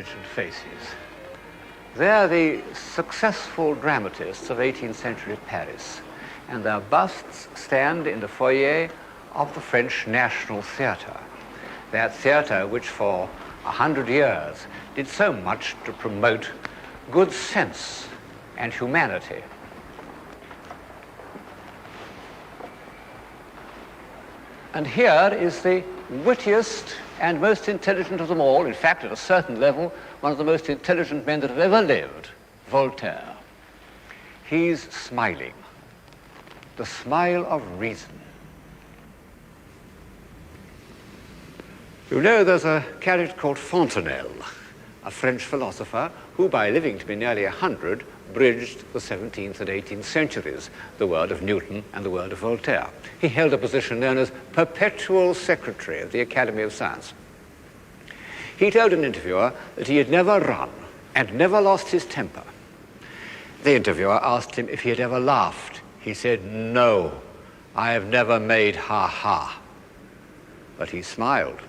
intelligent faces. They're the successful dramatists of 18th century Paris, and their busts stand in the foyer of the French National Theatre, that theatre which for 100 years did so much to promote good sense and humanity. And here is the wittiest and most intelligent of them all, in fact, at a certain level, one of the most intelligent men that have ever lived, Voltaire. He's smiling, the smile of reason. You know, there's a character called Fontenelle, a French philosopher who, by living to be nearly 100, bridged the 17th and 18th centuries, the world of Newton and the world of Voltaire. He held a position known as Perpetual Secretary of the Academy of Science. He told an interviewer that he had never run and never lost his temper. The interviewer asked him if he had ever laughed. He said, "No, I have never made ha-ha." But he smiled.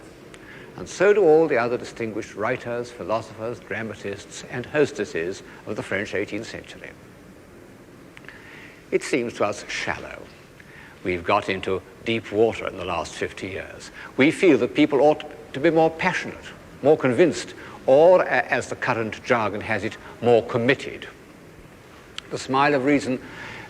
And so do all the other distinguished writers, philosophers, dramatists, and hostesses of the French 18th century. It seems to us shallow. We've got into deep water in the last 50 years. We feel that people ought to be more passionate, more convinced, or, as the current jargon has it, more committed. The smile of reason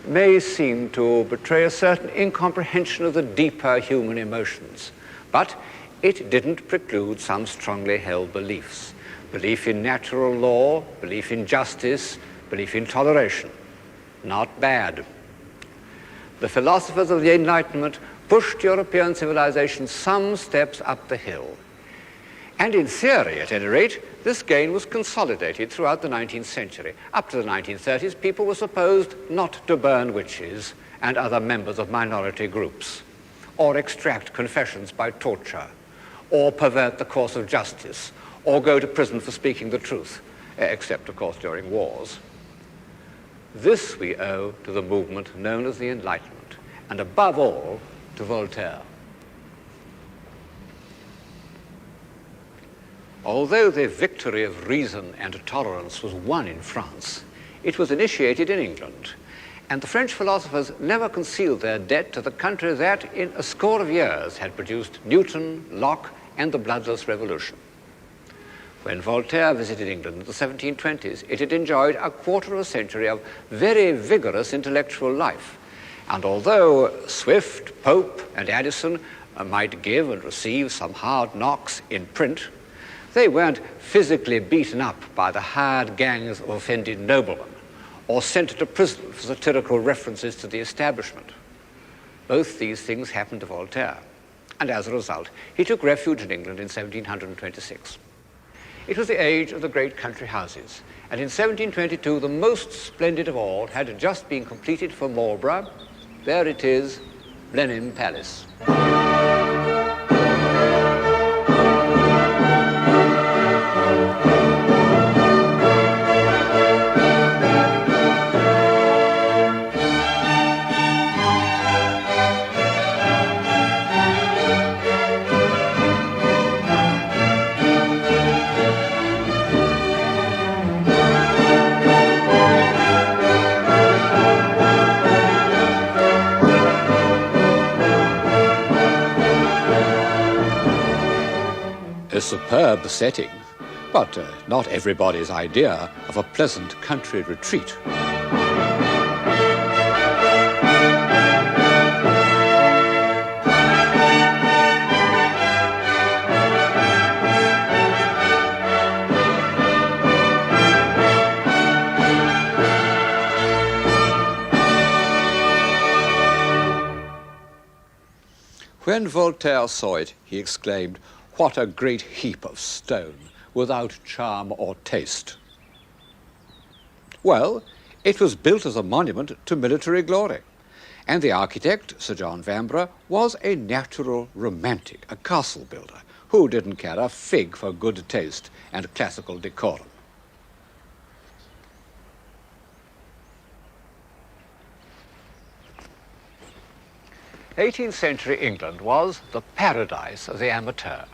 may seem to betray a certain incomprehension of the deeper human emotions, but it didn't preclude some strongly held beliefs. Belief in natural law, belief in justice, belief in toleration. Not bad. The philosophers of the Enlightenment pushed European civilization some steps up the hill. And in theory, at any rate, this gain was consolidated throughout the 19th century. Up to the 1930s, people were supposed not to burn witches and other members of minority groups, or extract confessions by torture, or pervert the course of justice, or go to prison for speaking the truth, except, of course, during wars. This we owe to the movement known as the Enlightenment, and above all, to Voltaire. Although the victory of reason and tolerance was won in France, it was initiated in England, and the French philosophers never concealed their debt to the country that, in a score of years, had produced Newton, Locke, and the bloodless revolution. When Voltaire visited England in the 1720s, it had enjoyed a quarter of a century of very vigorous intellectual life. And although Swift, Pope, and Addison might give and receive some hard knocks in print, they weren't physically beaten up by the hired gangs of offended noblemen or sent to prison for satirical references to the establishment. Both these things happened to Voltaire, and as a result, he took refuge in England in 1726. It was the age of the great country houses, and in 1722, the most splendid of all had just been completed for Marlborough. There it is, Blenheim Palace. A superb setting, but not everybody's idea of a pleasant country retreat. When Voltaire saw it, he exclaimed, "What a great heap of stone, without charm or taste." Well, it was built as a monument to military glory, and the architect, Sir John Vanbrugh, was a natural romantic, a castle builder, who didn't care a fig for good taste and classical decorum. '18th century England was the paradise of the amateur.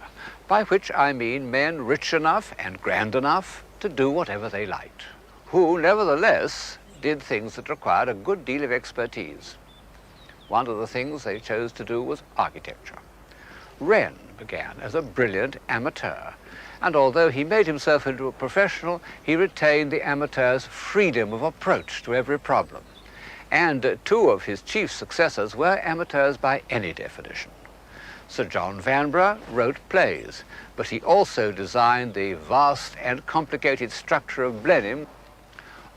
by which I mean men rich enough and grand enough to do whatever they liked, who nevertheless did things that required a good deal of expertise. One of the things they chose to do was architecture. Wren began as a brilliant amateur, and although he made himself into a professional, he retained the amateur's freedom of approach to every problem. And two of his chief successors were amateurs by any definition. Sir John Vanbrugh wrote plays, but he also designed the vast and complicated structure of Blenheim.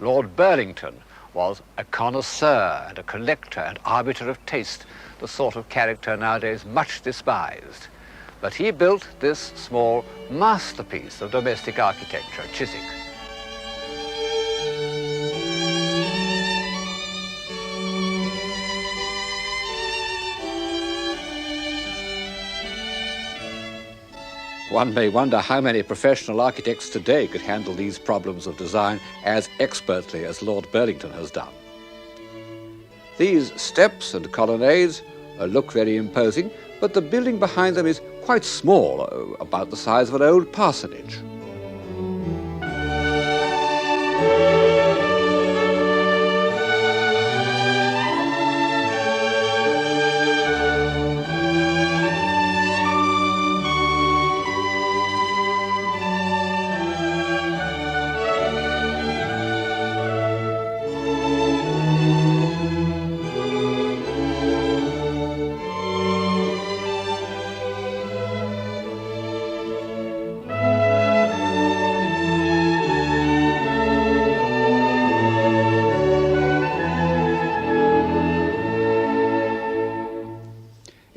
Lord Burlington was a connoisseur and a collector and arbiter of taste, the sort of character nowadays much despised. But he built this small masterpiece of domestic architecture, Chiswick. One may wonder how many professional architects today could handle these problems of design as expertly as Lord Burlington has done. These steps and colonnades look very imposing, but the building behind them is quite small, about the size of an old parsonage.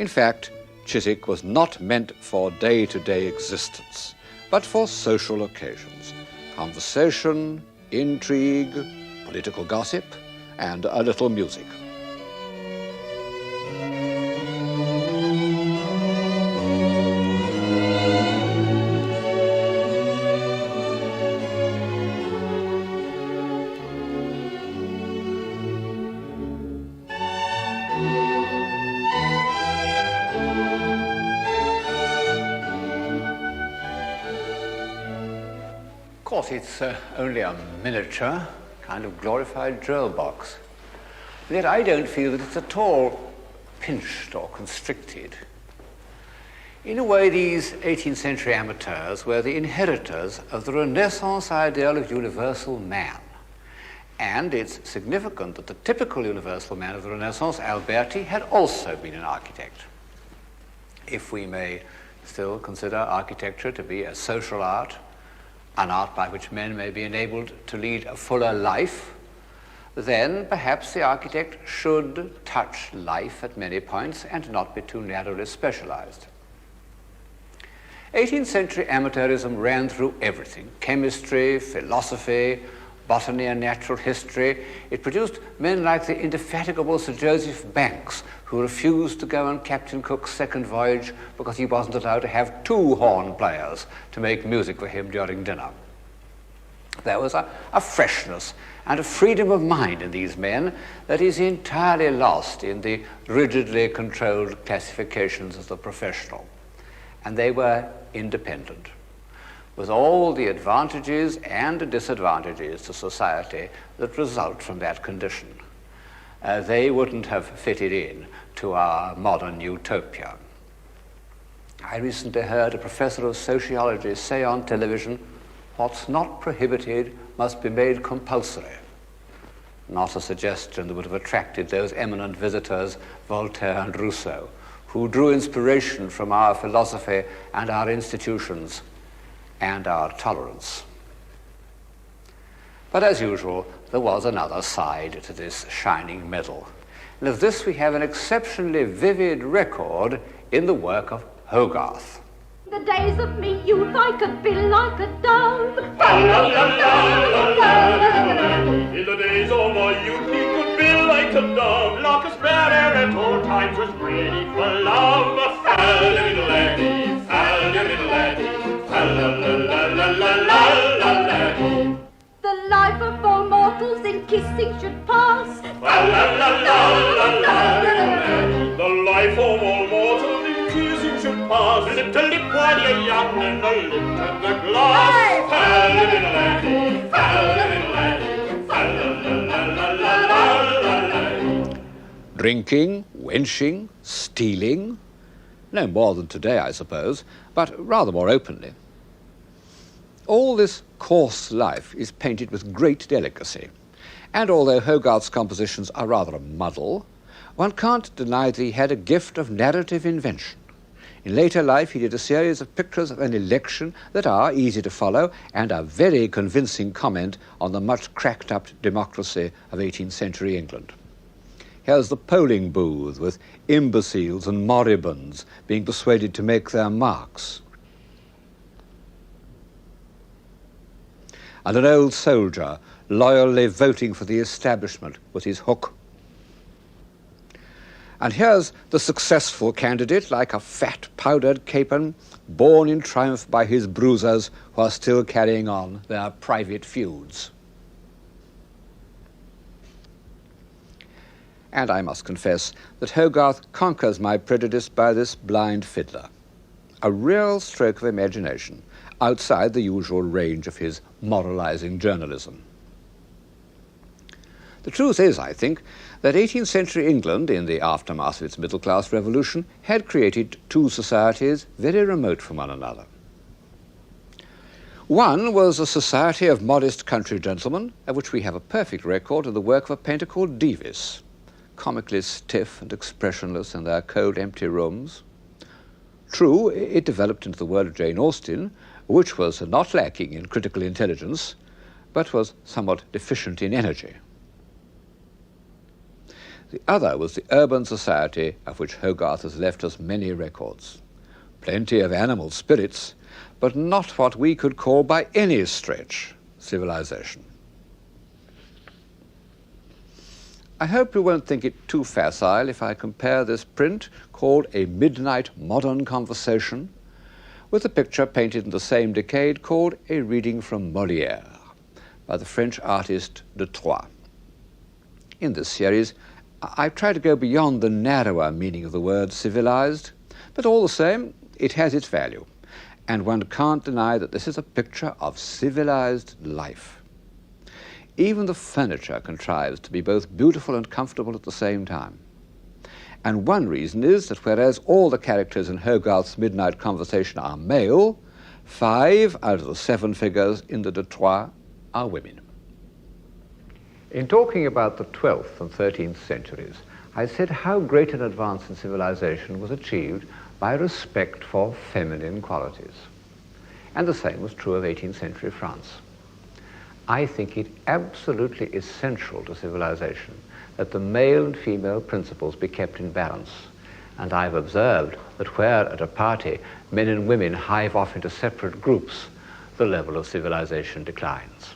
In fact, Chiswick was not meant for day-to-day existence, but for social occasions, conversation, intrigue, political gossip, and a little music. Of course, it's only a miniature, kind of glorified drill box. And yet I don't feel that it's at all pinched or constricted. In a way, these 18th century amateurs were the inheritors of the Renaissance ideal of universal man. And it's significant that the typical universal man of the Renaissance, Alberti, had also been an architect. If we may still consider architecture to be a social art, an art by which men may be enabled to lead a fuller life, then perhaps the architect should touch life at many points and not be too narrowly specialized. 18th century amateurism ran through everything: chemistry, philosophy, botany and natural history. It produced men like the indefatigable Sir Joseph Banks, who refused to go on Captain Cook's second voyage because he wasn't allowed to have two horn players to make music for him during dinner. There was a freshness and a freedom of mind in these men that is entirely lost in the rigidly controlled classifications of the professional. And they were independent, with all the advantages and disadvantages to society that result from that condition. They wouldn't have fitted in to our modern utopia. I recently heard a professor of sociology say on television, "What's not prohibited must be made compulsory." Not a suggestion that would have attracted those eminent visitors, Voltaire and Rousseau, who drew inspiration from our philosophy and our institutions and our tolerance. But as usual, there was another side to this shining medal. And of this we have an exceptionally vivid record in the work of Hogarth. The days of me youth I could be like a dove. In the days of my youth he could be like a dove, like a sparrow at all times was ready for love. Fa-la-la-la-la-la, fa-la-la-la-la-la, fa-la-la-la-la-la-la-la. The life of all mortals in kissing should pass. Fa-la-la-la-la-la-la. The life of all mortals in kissing should pass. Lip to lip laddie young and the lint and the gloss. Fa-la-la-la-la-laddie, fa-la-la-la-la-laddie, fa-la-la-la-la-la-laddie. Drinking, wenching, stealing. No more than today, I suppose, but rather more openly. All this coarse life is painted with great delicacy, and although Hogarth's compositions are rather a muddle, one can't deny that he had a gift of narrative invention. In later life, he did a series of pictures of an election that are easy to follow and a very convincing comment on the much cracked-up democracy of 18th century England. Here's the polling booth with imbeciles and moribunds being persuaded to make their marks. And an old soldier loyally voting for the establishment with his hook. And here's the successful candidate, like a fat powdered capon, borne in triumph by his bruisers who are still carrying on their private feuds. And I must confess that Hogarth conquers my prejudice by this blind fiddler. A real stroke of imagination, outside the usual range of his moralizing journalism. The truth is, I think, that 18th century England, in the aftermath of its middle-class revolution, had created two societies very remote from one another. One was a society of modest country gentlemen, of which we have a perfect record in the work of a painter called Davis, comically stiff and expressionless in their cold, empty rooms. True, it developed into the world of Jane Austen, which was not lacking in critical intelligence, but was somewhat deficient in energy. The other was the urban society of which Hogarth has left us many records. Plenty of animal spirits, but not what we could call by any stretch civilization. I hope you won't think it too facile if I compare this print, called A Midnight Modern Conversation, with a picture painted in the same decade called A Reading from Molière by the French artist de Troyes. In this series, I've tried to go beyond the narrower meaning of the word civilized, but all the same, it has its value, and one can't deny that this is a picture of civilized life. Even the furniture contrives to be both beautiful and comfortable at the same time. And one reason is that whereas all the characters in Hogarth's Midnight Conversation are male, 5 out of the 7 figures in the de Troyes are women. In talking about the 12th and 13th centuries, I said how great an advance in civilization was achieved by respect for feminine qualities. And the same was true of 18th century France. I think it absolutely essential to civilization that the male and female principles be kept in balance. And I've observed that where at a party men and women hive off into separate groups, the level of civilization declines.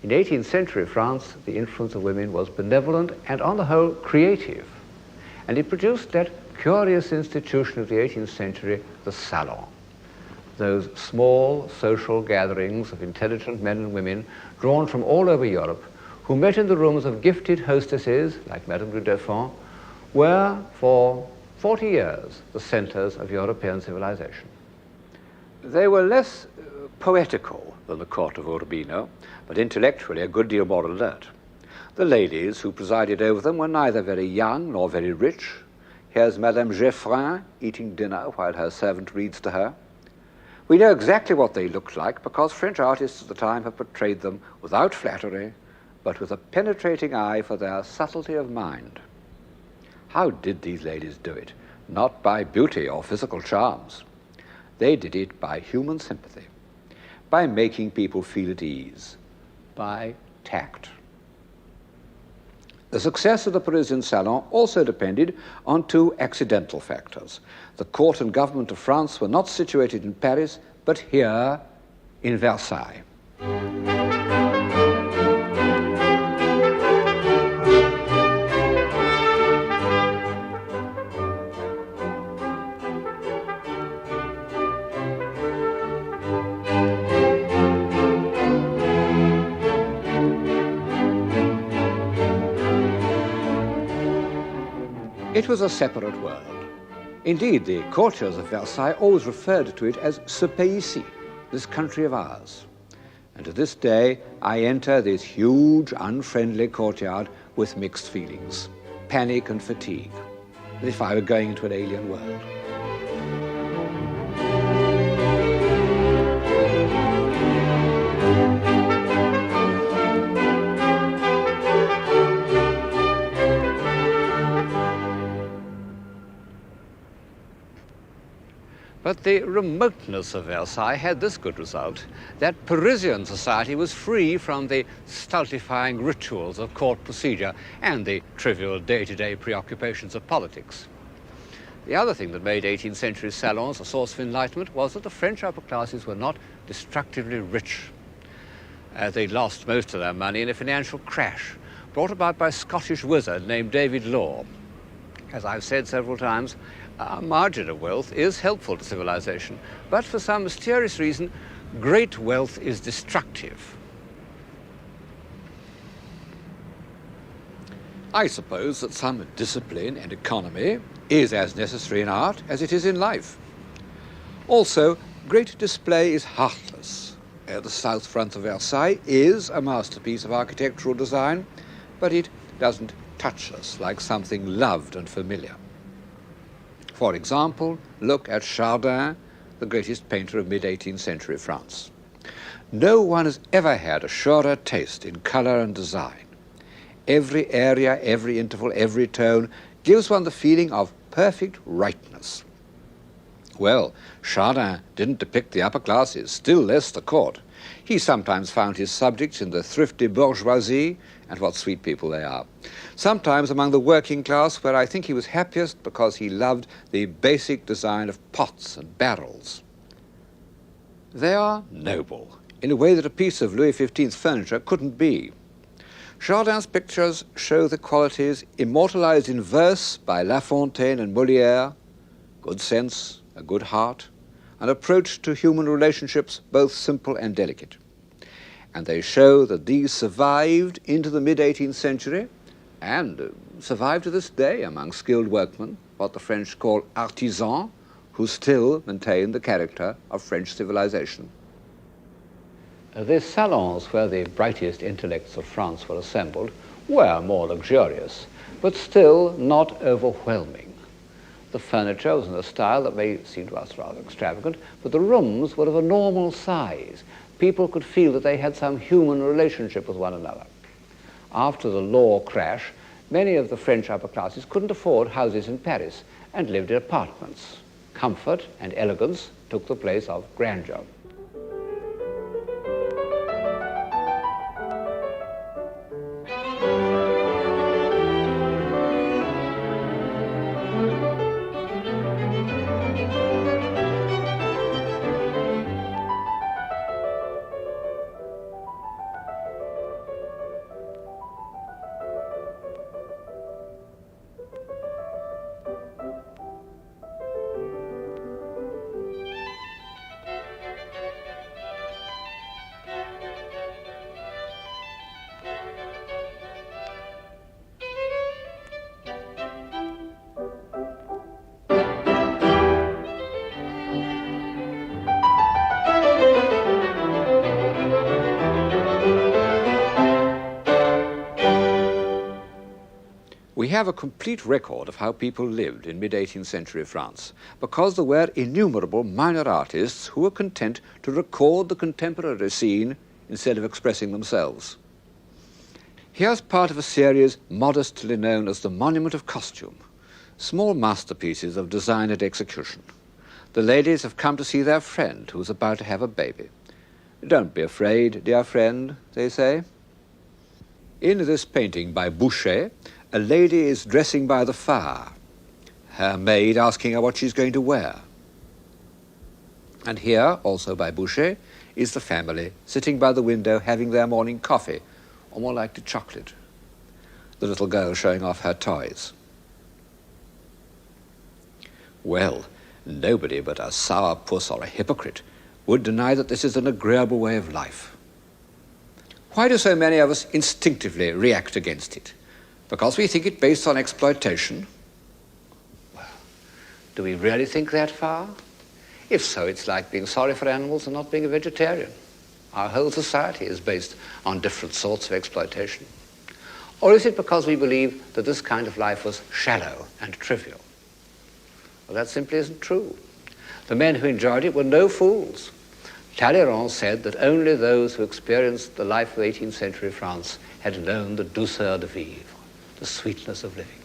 In 18th century France, the influence of women was benevolent and on the whole creative. And it produced that curious institution of the 18th century, the salon. Those small social gatherings of intelligent men and women drawn from all over Europe who met in the rooms of gifted hostesses like Madame du Deffand were for 40 years the centers of European civilization. They were less poetical than the court of Urbino, but intellectually a good deal more alert. The ladies who presided over them were neither very young nor very rich. Here's Madame Geoffrin eating dinner while her servant reads to her. We know exactly what they looked like because French artists at the time have portrayed them without flattery, but with a penetrating eye for their subtlety of mind. How did these ladies do it? Not by beauty or physical charms. They did it by human sympathy, by making people feel at ease, by tact. The success of the Parisian salon also depended on 2 accidental factors. The court and government of France were not situated in Paris, but here in Versailles. It was a separate world. Indeed, the courtiers of Versailles always referred to it as ce pays-ci, this country of ours. And to this day, I enter this huge, unfriendly courtyard with mixed feelings, panic and fatigue, as if I were going into an alien world. But the remoteness of Versailles had this good result, that Parisian society was free from the stultifying rituals of court procedure and the trivial day-to-day preoccupations of politics. The other thing that made 18th century salons a source of enlightenment was that the French upper classes were not destructively rich. They lost most of their money in a financial crash brought about by a Scottish wizard named David Law. As I've said several times, a margin of wealth is helpful to civilization, but for some mysterious reason, great wealth is destructive. I suppose that some discipline and economy is as necessary in art as it is in life. Also, great display is heartless. The south front of Versailles is a masterpiece of architectural design, but it doesn't touch us like something loved and familiar. For example, look at Chardin, the greatest painter of mid-18th century France. No one has ever had a surer taste in color and design. Every area, every interval, every tone gives one the feeling of perfect rightness. Well, Chardin didn't depict the upper classes, still less the court. He sometimes found his subjects in the thrifty bourgeoisie, and what sweet people they are. Sometimes among the working class, where I think he was happiest because he loved the basic design of pots and barrels. They are noble, in a way that a piece of Louis XV furniture couldn't be. Chardin's pictures show the qualities immortalized in verse by La Fontaine and Molière: good sense, a good heart, an approach to human relationships both simple and delicate. And they show that these survived into the mid-18th century and survive to this day among skilled workmen, what the French call artisans, who still maintain the character of French civilization. The salons where the brightest intellects of France were assembled were more luxurious, but still not overwhelming. The furniture was in a style that may seem to us rather extravagant, but the rooms were of a normal size. People could feel that they had some human relationship with one another. After the law crash, many of the French upper classes couldn't afford houses in Paris and lived in apartments. Comfort and elegance took the place of grandeur. We have a complete record of how people lived in mid-18th century France, because there were innumerable minor artists who were content to record the contemporary scene instead of expressing themselves. Here's part of a series modestly known as the Monument of Costume, small masterpieces of design and execution. The ladies have come to see their friend who's about to have a baby. Don't be afraid, dear friend, they say. In this painting by Boucher, a lady is dressing by the fire, her maid asking her what she's going to wear. And here, also by Boucher, is the family sitting by the window having their morning coffee, or more likely chocolate. The little girl showing off her toys. Well, nobody but a sourpuss or a hypocrite would deny that this is an agreeable way of life. Why do so many of us instinctively react against it? Because we think it based on exploitation? Well, Do we really think that far? If so, it's like being sorry for animals and not being a vegetarian. Our whole society is based on different sorts of exploitation. Or is it because we believe that this kind of life was shallow and trivial? Well, that simply isn't true. The men who enjoyed it were no fools. Talleyrand said that only those who experienced the life of 18th century France had known the douceur de vivre, the sweetness of living.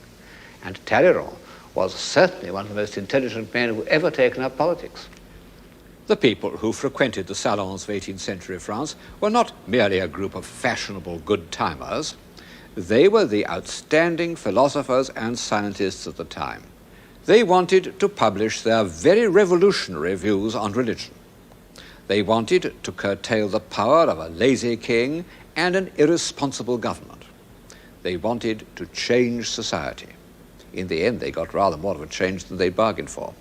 And Talleyrand was certainly one of the most intelligent men who ever taken up politics. The people who frequented the salons of 18th century France were not merely a group of fashionable good-timers. They were the outstanding philosophers and scientists of the time. They wanted to publish their very revolutionary views on religion. They wanted to curtail the power of a lazy king and an irresponsible government. They wanted to change society. In the end, they got rather more of a change than they bargained for.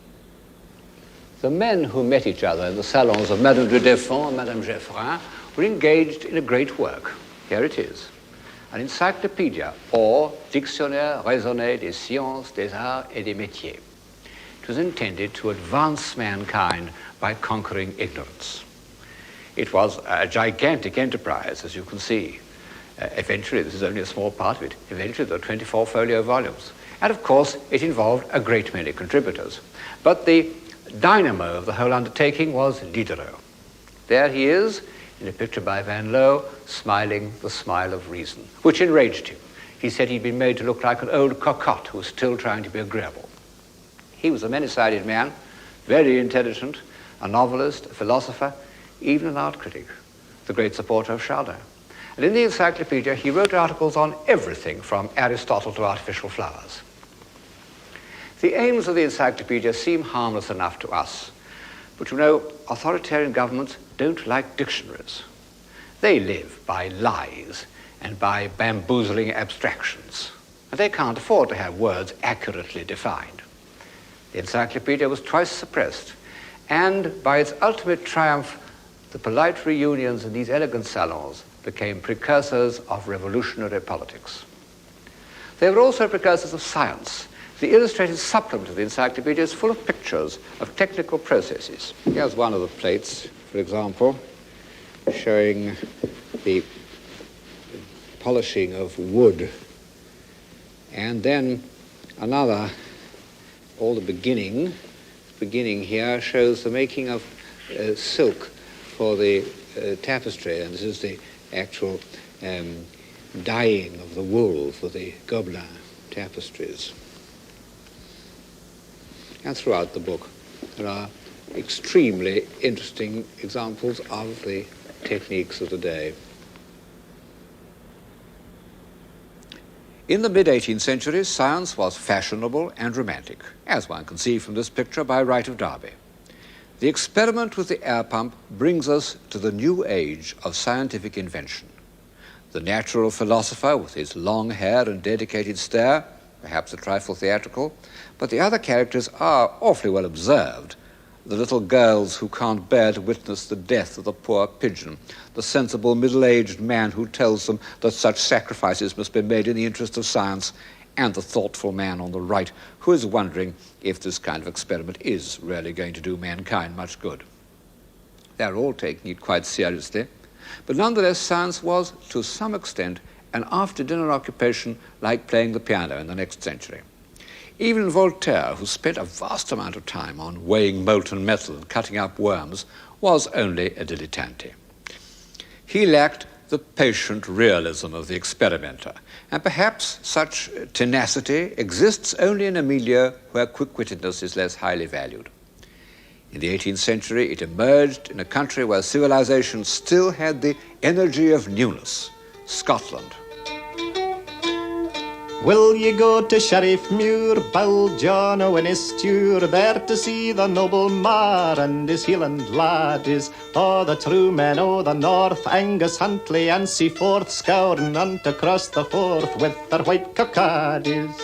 The men who met each other in the salons of Madame de Deffand and Madame Geoffrin were engaged in a great work. Here it is. An encyclopedia, or Dictionnaire raisonné des sciences, des arts et des métiers. It was intended to advance mankind by conquering ignorance. It was a gigantic enterprise, as you can see. Eventually, this is only a small part of it, eventually there are 24 folio volumes. And of course, it involved a great many contributors. But the dynamo of the whole undertaking was Diderot. There he is, in a picture by Van Loo, smiling the smile of reason, which enraged him. He said he'd been made to look like an old cocotte who was still trying to be agreeable. He was a many-sided man, very intelligent, a novelist, a philosopher, even an art critic, the great supporter of Chardin. And in the encyclopedia, he wrote articles on everything from Aristotle to artificial flowers. The aims of the encyclopedia seem harmless enough to us, but you know, authoritarian governments don't like dictionaries. They live by lies and by bamboozling abstractions, and they can't afford to have words accurately defined. The encyclopedia was twice suppressed, and by its ultimate triumph, the polite reunions in these elegant salons became precursors of revolutionary politics. They were also precursors of science. The illustrated supplement of the encyclopedia is full of pictures of technical processes. Here's one of the plates, for example, showing the polishing of wood. And then another, all the beginning here shows the making of silk for the tapestry, and this is the actual dyeing of the wool for the Gobelin tapestries. And throughout the book, there are extremely interesting examples of the techniques of the day. In the mid-18th century, science was fashionable and romantic, as one can see from this picture by Wright of Derby. The experiment with the air pump brings us to the new age of scientific invention. The natural philosopher with his long hair and dedicated stare, perhaps a trifle theatrical, but the other characters are awfully well observed. The little girls who can't bear to witness the death of the poor pigeon, the sensible middle-aged man who tells them that such sacrifices must be made in the interest of science, and the thoughtful man on the right who is wondering if this kind of experiment is really going to do mankind much good. They're all taking it quite seriously, but nonetheless science was, to some extent, an after-dinner occupation like playing the piano in the next century. Even Voltaire, who spent a vast amount of time on weighing molten metal and cutting up worms, was only a dilettante. He lacked the patient realism of the experimenter, and perhaps such tenacity exists only in a milieu where quick-wittedness is less highly valued. In the 18th century, it emerged in a country where civilization still had the energy of newness, Scotland. Will ye go to Sheriff Muir, Bill John o' Winnistour, there to see the noble Mar and his Hieland laddies, o' the true men o' the north, Angus Huntly and Seaforth, scouring unt across the Forth with their white cockaddies.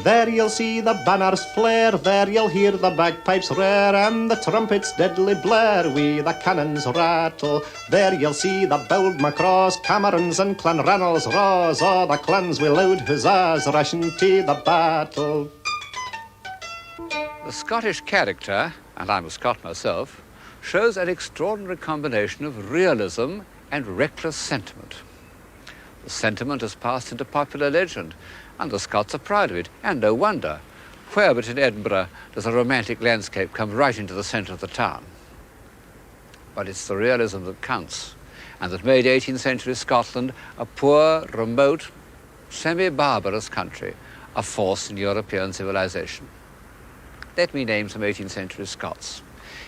There you'll see the banners flare, there you'll hear the bagpipes rare, and the trumpets deadly blare, wi' the cannons rattle. There you'll see the bold Macross, Camerons and Clanranald's raws, all the clans wi' loud huzzas rushing to the battle. The Scottish character, and I'm a Scot myself, shows an extraordinary combination of realism and reckless sentiment. The sentiment has passed into popular legend, and the Scots are proud of it, and no wonder. Where but in Edinburgh does a romantic landscape come right into the centre of the town? But it's the realism that counts, and that made 18th century Scotland a poor, remote, semi-barbarous country, a force in European civilization. Let me name some 18th century Scots.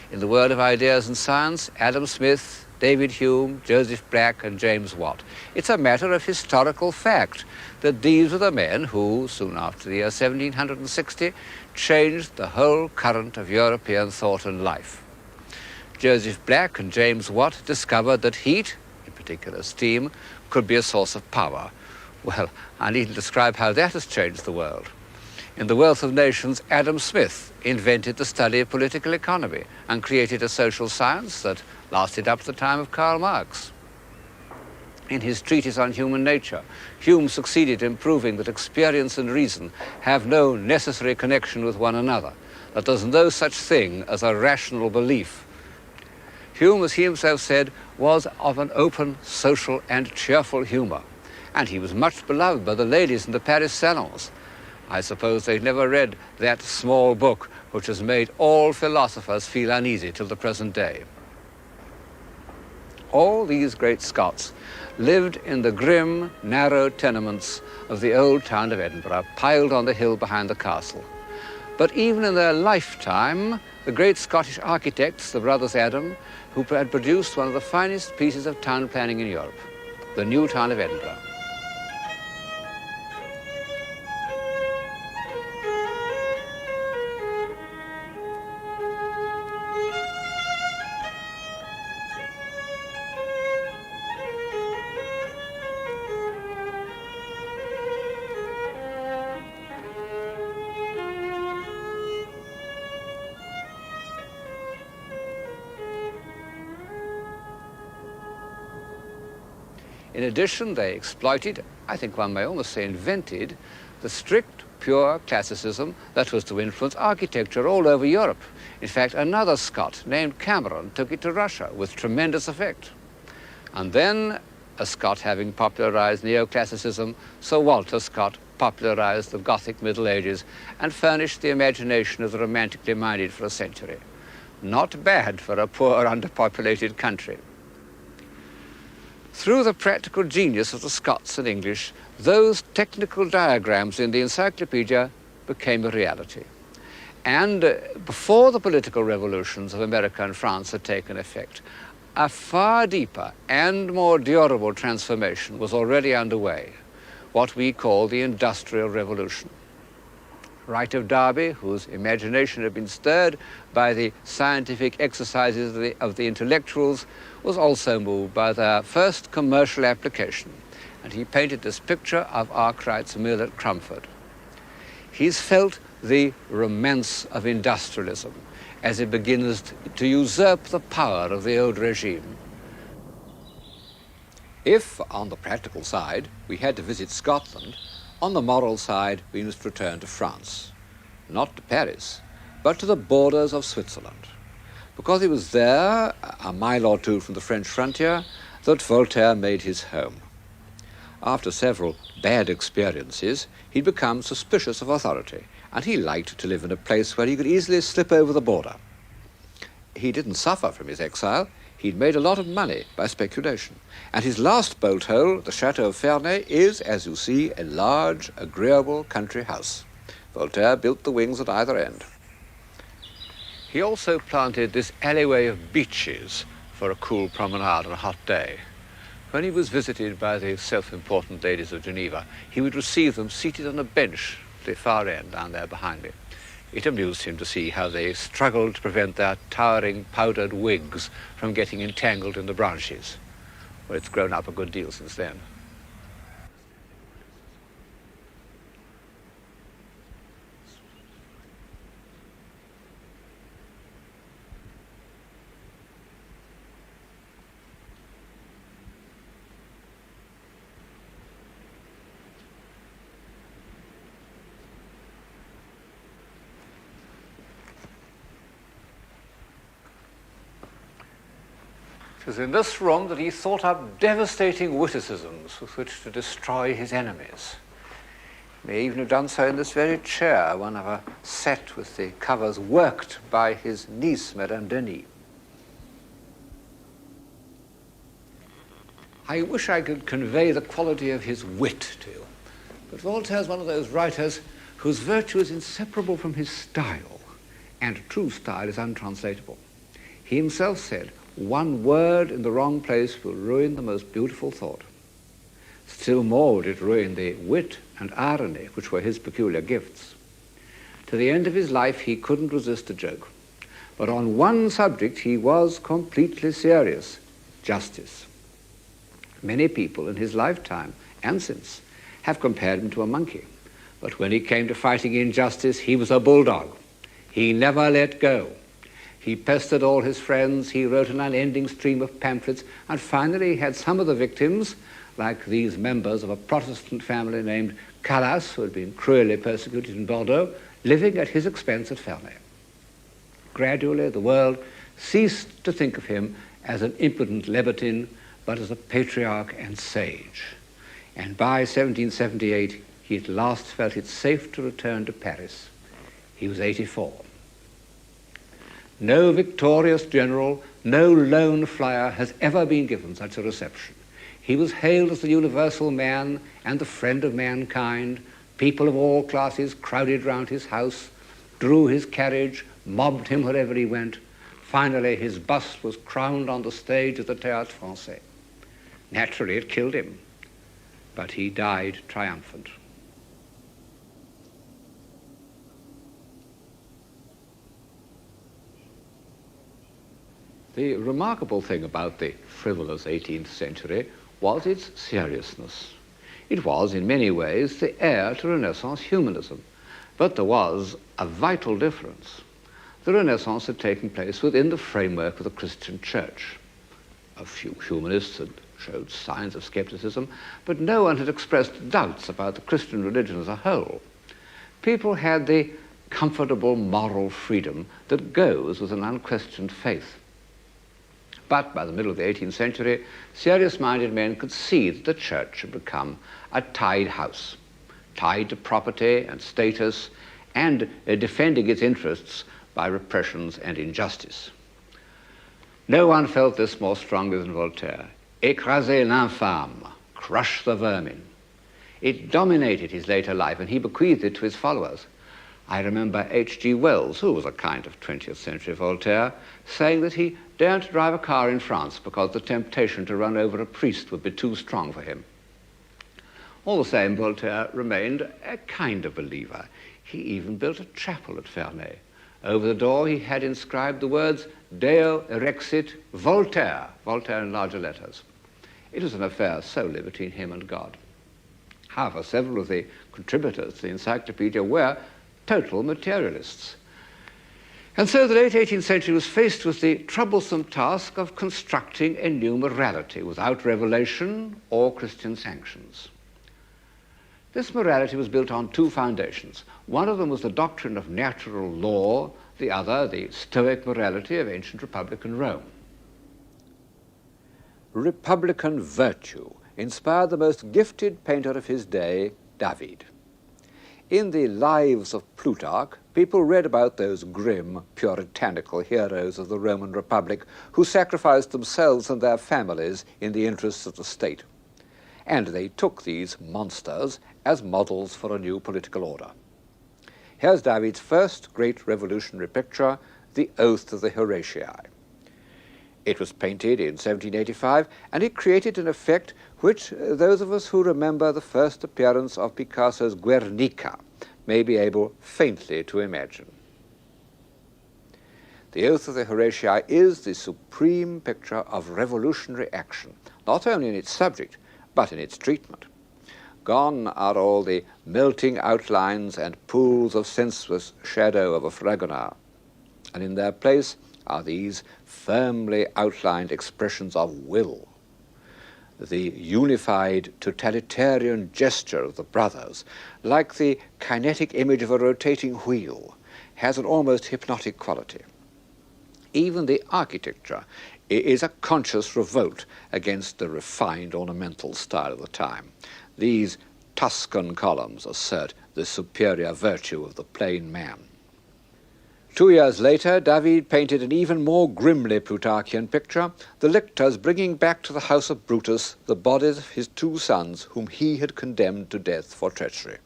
In the world of ideas and science, Adam Smith, David Hume, Joseph Black, and James Watt. It's a matter of historical fact that these were the men who, soon after the year 1760, changed the whole current of European thought and life. Joseph Black and James Watt discovered that heat, in particular steam, could be a source of power. Well, I needn't describe how that has changed the world. In The Wealth of Nations, Adam Smith invented the study of political economy and created a social science that lasted up to the time of Karl Marx. In his treatise on human nature, Hume succeeded in proving that experience and reason have no necessary connection with one another, that there's no such thing as a rational belief. Hume, as he himself said, was of an open, social, and cheerful humor, and he was much beloved by the ladies in the Paris salons. I suppose they've never read that small book which has made all philosophers feel uneasy till the present day. All these great Scots lived in the grim, narrow tenements of the old town of Edinburgh, piled on the hill behind the castle. But even in their lifetime, the great Scottish architects, the brothers Adam, who had produced one of the finest pieces of town planning in Europe, the new town of Edinburgh. In addition, they exploited, I think one may almost say invented, the strict, pure classicism that was to influence architecture all over Europe. In fact, another Scot named Cameron took it to Russia with tremendous effect. And then, a Scot having popularized neoclassicism, Sir Walter Scott popularized the Gothic Middle Ages and furnished the imagination of the romantically minded for a century. Not bad for a poor, underpopulated country. Through the practical genius of the Scots and English, those technical diagrams in the encyclopedia became a reality. And before the political revolutions of America and France had taken effect, a far deeper and more durable transformation was already underway, what we call the Industrial Revolution. Wright of Derby, whose imagination had been stirred by the scientific exercises of the intellectuals, was also moved by their first commercial application, and he painted this picture of Arkwright's mill at Crumford. He's felt the romance of industrialism as it begins to usurp the power of the old regime. If, on the practical side, we had to visit Scotland, on the moral side, we must return to France, not to Paris, but to the borders of Switzerland, because it was there, a mile or two from the French frontier, that Voltaire made his home. After several bad experiences, he'd become suspicious of authority, and he liked to live in a place where he could easily slip over the border. He didn't suffer from his exile. He'd made a lot of money by speculation. And his last bolt hole, the Chateau of Ferney, is, as you see, a large, agreeable country house. Voltaire built the wings at either end. He also planted this alleyway of beeches for a cool promenade on a hot day. When he was visited by the self-important ladies of Geneva, he would receive them seated on a bench at the far end down there behind me. It amused him to see how they struggled to prevent their towering powdered wigs from getting entangled in the branches. Well, it's grown up a good deal since then. was in this room that he thought up devastating witticisms with which to destroy his enemies. He may even have done so in this very chair, one of a set with the covers worked by his niece, Madame Denis. I wish I could convey the quality of his wit to you, but Voltaire is one of those writers whose virtue is inseparable from his style, and true style is untranslatable. He himself said, "One word in the wrong place will ruin the most beautiful thought." Still more would it ruin the wit and irony which were his peculiar gifts. To the end of his life he couldn't resist a joke, but on one subject he was completely serious: justice. Many people in his lifetime and since have compared him to a monkey, but when he came to fighting injustice, he was a bulldog. He never let go. He pestered all his friends, he wrote an unending stream of pamphlets, and finally he had some of the victims, like these members of a Protestant family named Calas, who had been cruelly persecuted in Bordeaux, living at his expense at Ferney. Gradually the world ceased to think of him as an impudent libertine, but as a patriarch and sage. And by 1778, he at last felt it safe to return to Paris. He was 84. No victorious general, no lone flyer has ever been given such a reception. He was hailed as the universal man and the friend of mankind. People of all classes crowded round his house, drew his carriage, mobbed him wherever he went. Finally, his bust was crowned on the stage of the Théâtre Français. Naturally, it killed him, but he died triumphant. The remarkable thing about the frivolous 18th century was its seriousness. It was, in many ways, the heir to Renaissance humanism, but there was a vital difference. The Renaissance had taken place within the framework of the Christian church. A few humanists had showed signs of skepticism, but no one had expressed doubts about the Christian religion as a whole. People had the comfortable moral freedom that goes with an unquestioned faith. But by the middle of the 18th century, serious-minded men could see that the church had become a tied house, tied to property and status, and defending its interests by repressions and injustice. No one felt this more strongly than Voltaire. Écraser l'infâme, crush the vermin. It dominated his later life, and he bequeathed it to his followers. I remember H.G. Wells, who was a kind of 20th century Voltaire, saying that he daren't drive a car in France because the temptation to run over a priest would be too strong for him. All the same, Voltaire remained a kind of believer. He even built a chapel at Ferney. Over the door he had inscribed the words Deo erexit Voltaire, Voltaire in larger letters. It was an affair solely between him and God. However, several of the contributors to the encyclopedia were total materialists. And so the late 18th century was faced with the troublesome task of constructing a new morality without revelation or Christian sanctions. This morality was built on two foundations. One of them was the doctrine of natural law, the other the Stoic morality of ancient Republican Rome. Republican virtue inspired the most gifted painter of his day, David. In the Lives of Plutarch, people read about those grim, puritanical heroes of the Roman Republic who sacrificed themselves and their families in the interests of the state. And they took these monsters as models for a new political order. Here's David's first great revolutionary picture, The Oath of the Horatii. It was painted in 1785, and it created an effect which those of us who remember the first appearance of Picasso's Guernica may be able faintly to imagine. The Oath of the Horatii is the supreme picture of revolutionary action, not only in its subject, but in its treatment. Gone are all the melting outlines and pools of senseless shadow of a Fragonard, and in their place are these firmly outlined expressions of will. The unified totalitarian gesture of the brothers, like the kinetic image of a rotating wheel, has an almost hypnotic quality. Even the architecture is a conscious revolt against the refined ornamental style of the time. These Tuscan columns assert the superior virtue of the plain man. 2 years later, David painted an even more grimly Plutarchian picture, the lictors bringing back to the house of Brutus the bodies of his 2 sons whom he had condemned to death for treachery.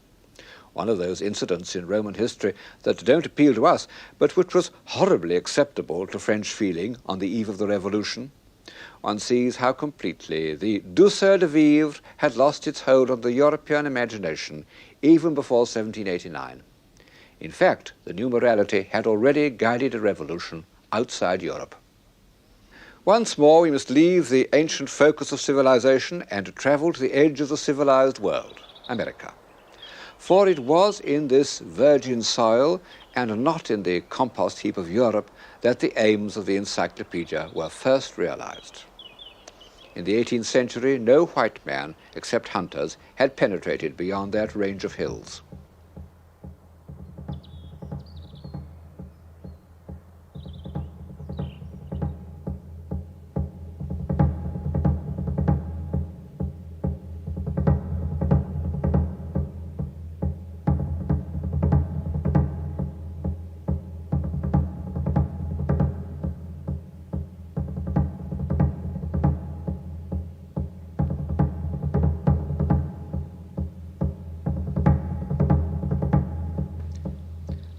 One of those incidents in Roman history that don't appeal to us, but which was horribly acceptable to French feeling on the eve of the Revolution. One sees how completely the douceur de vivre had lost its hold on the European imagination even before 1789. In fact, the new morality had already guided a revolution outside Europe. Once more, we must leave the ancient focus of civilization and travel to the edge of the civilized world, America. For it was in this virgin soil, and not in the compost heap of Europe, that the aims of the encyclopedia were first realized. In the 18th century, no white man, except hunters, had penetrated beyond that range of hills.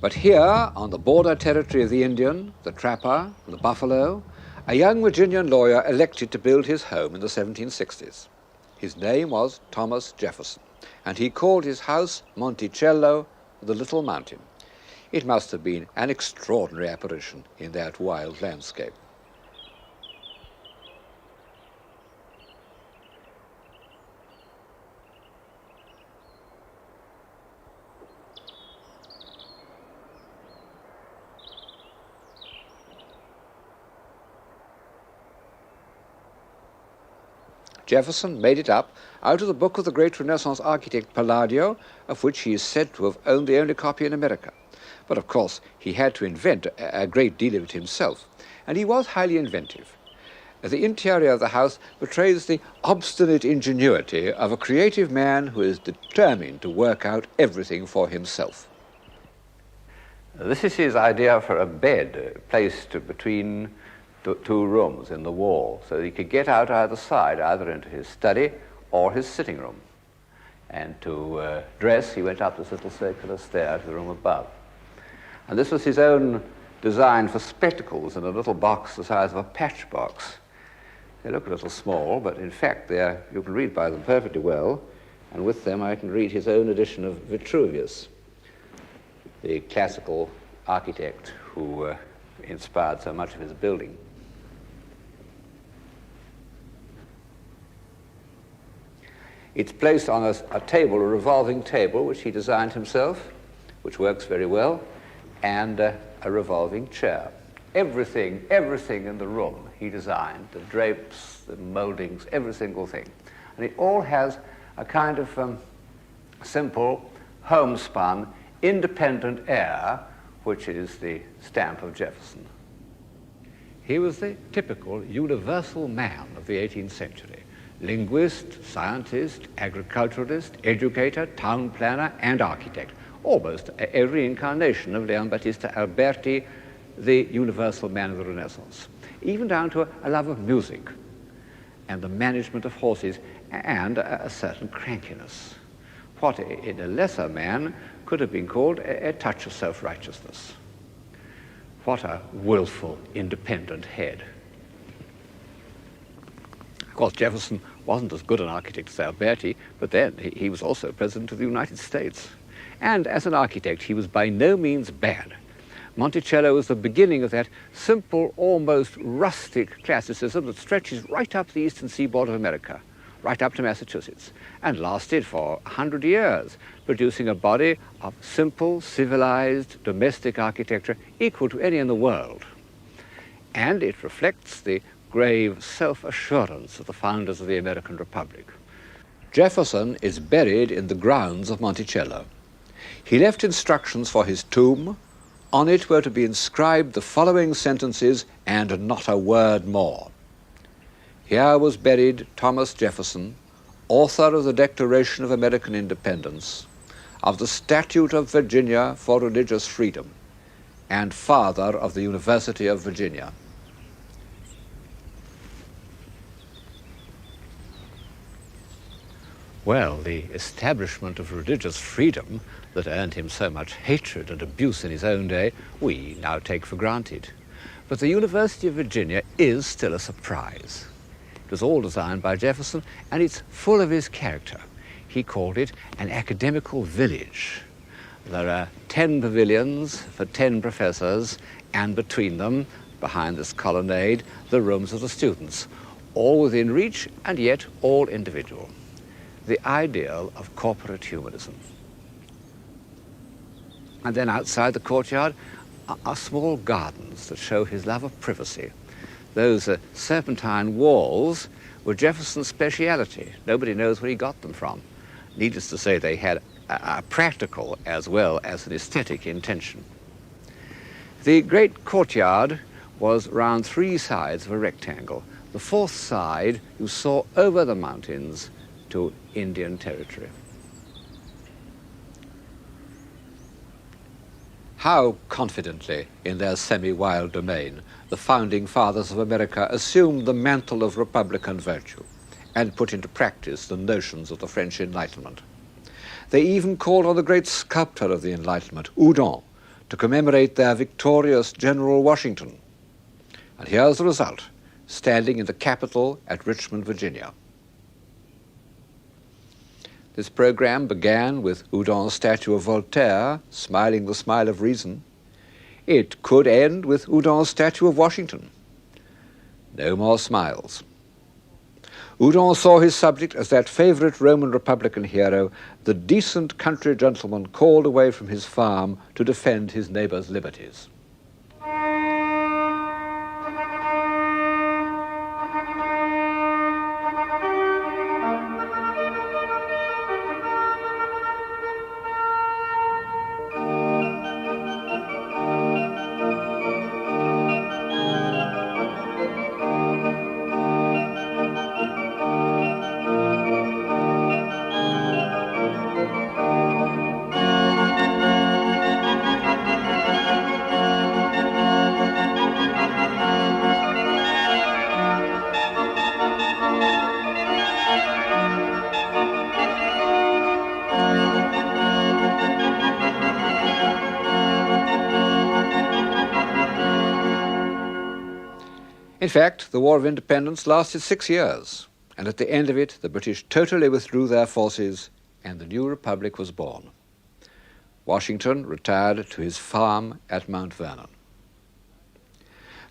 But here, on the border territory of the Indian, the trapper, the buffalo, a young Virginian lawyer elected to build his home in the 1760s. His name was Thomas Jefferson, and he called his house Monticello, the Little Mountain. It must have been an extraordinary apparition in that wild landscape. Jefferson made it up out of the book of the great Renaissance architect Palladio, of which he is said to have owned the only copy in America. But of course, he had to invent a great deal of it himself, and he was highly inventive. The interior of the house betrays the obstinate ingenuity of a creative man who is determined to work out everything for himself. This is his idea for a bed placed between 2 rooms in the wall, so that he could get out either side, either into his study or his sitting room. And to dress, he went up this little circular stair to the room above. And this was his own design for spectacles in a little box the size of a patch box. They look a little small, but in fact you can read by them perfectly well, and with them I can read his own edition of Vitruvius, the classical architect who inspired so much of his building. It's placed on a table, a revolving table, which he designed himself, which works very well, and a revolving chair. Everything in the room he designed, the drapes, the moldings, every single thing. And it all has a kind of simple, homespun, independent air, which is the stamp of Jefferson. He was the typical universal man of the 18th century. Linguist, scientist, agriculturalist, educator, town planner, and architect. Almost a reincarnation of Leon Battista Alberti, the universal man of the Renaissance. Even down to a love of music and the management of horses and a certain crankiness. What in a lesser man could have been called a touch of self-righteousness. What a willful, independent head. Of course, Jefferson wasn't as good an architect as Alberti, but then he was also President of the United States. And as an architect, he was by no means bad. Monticello was the beginning of that simple, almost rustic classicism that stretches right up the eastern seaboard of America, right up to Massachusetts, and lasted for 100 years, producing a body of simple, civilized, domestic architecture equal to any in the world. And it reflects the grave self-assurance of the founders of the American Republic. Jefferson is buried in the grounds of Monticello. He left instructions for his tomb. On it were to be inscribed the following sentences, and not a word more. Here was buried Thomas Jefferson, author of the Declaration of American Independence, of the Statute of Virginia for Religious Freedom, and father of the University of Virginia. Well, the establishment of religious freedom that earned him so much hatred and abuse in his own day, we now take for granted. But the University of Virginia is still a surprise. It was all designed by Jefferson, and it's full of his character. He called it an academical village. There are 10 pavilions for 10 professors, and between them, behind this colonnade, the rooms of the students, all within reach and yet all individual. The ideal of corporate humanism. And then outside the courtyard are small gardens that show his love of privacy. Those serpentine walls were Jefferson's speciality. Nobody knows where he got them from. Needless to say, they had a practical as well as an aesthetic intention. The great courtyard was round 3 sides of a rectangle. The 4th side you saw over the mountains to Indian territory. How confidently, in their semi-wild domain, the founding fathers of America assumed the mantle of republican virtue and put into practice the notions of the French Enlightenment. They even called on the great sculptor of the Enlightenment, Houdon, to commemorate their victorious General Washington. And here's the result, standing in the Capitol at Richmond, Virginia. This program began with Houdon's statue of Voltaire, smiling the smile of reason. It could end with Houdon's statue of Washington. No more smiles. Houdon saw his subject as that favorite Roman Republican hero, the decent country gentleman called away from his farm to defend his neighbor's liberties. In fact, the War of Independence lasted 6 years, and at the end of it, the British totally withdrew their forces, and the new republic was born. Washington retired to his farm at Mount Vernon.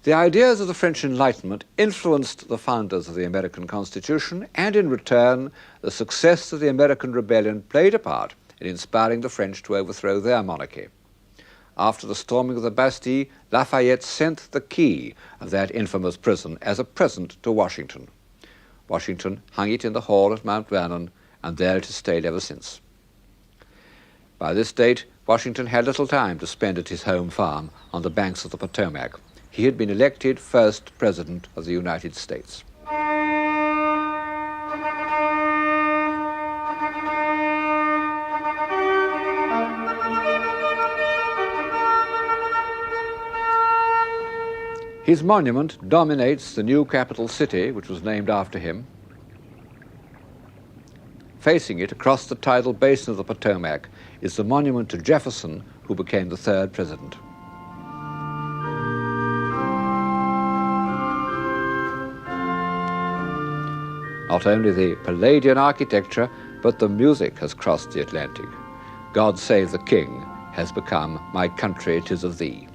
The ideas of the French Enlightenment influenced the founders of the American Constitution, and in return, the success of the American Rebellion played a part in inspiring the French to overthrow their monarchy. After the storming of the Bastille, Lafayette sent the key of that infamous prison as a present to Washington. Washington hung it in the hall at Mount Vernon, and there it has stayed ever since. By this date, Washington had little time to spend at his home farm on the banks of the Potomac. He had been elected first President of the United States. His monument dominates the new capital city, which was named after him. Facing it, across the tidal basin of the Potomac, is the monument to Jefferson, who became the 3rd president. Not only the Palladian architecture, but the music has crossed the Atlantic. God Save the King has become My Country 'Tis of Thee.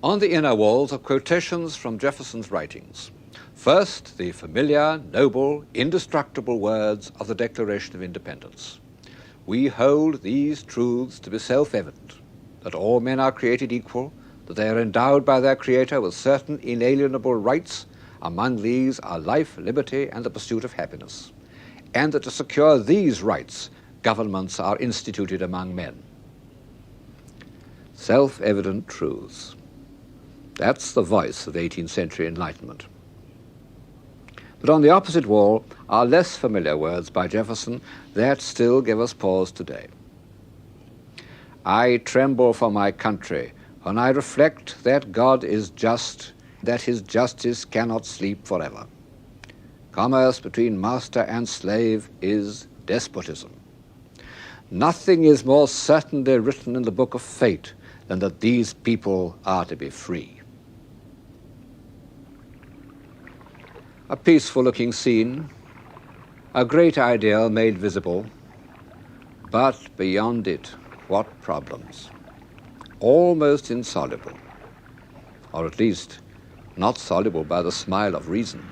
On the inner walls are quotations from Jefferson's writings. First, the familiar, noble, indestructible words of the Declaration of Independence. We hold these truths to be self-evident, that all men are created equal, that they are endowed by their Creator with certain inalienable rights. Among these are life, liberty, and the pursuit of happiness, and that to secure these rights, governments are instituted among men. Self-evident truths. That's the voice of 18th century Enlightenment. But on the opposite wall are less familiar words by Jefferson that still give us pause today. I tremble for my country when I reflect that God is just, that his justice cannot sleep forever. Commerce between master and slave is despotism. Nothing is more certainly written in the book of fate than that these people are to be free. A peaceful-looking scene, a great ideal made visible, but beyond it, what problems? Almost insoluble, or at least not soluble by the smile of reason.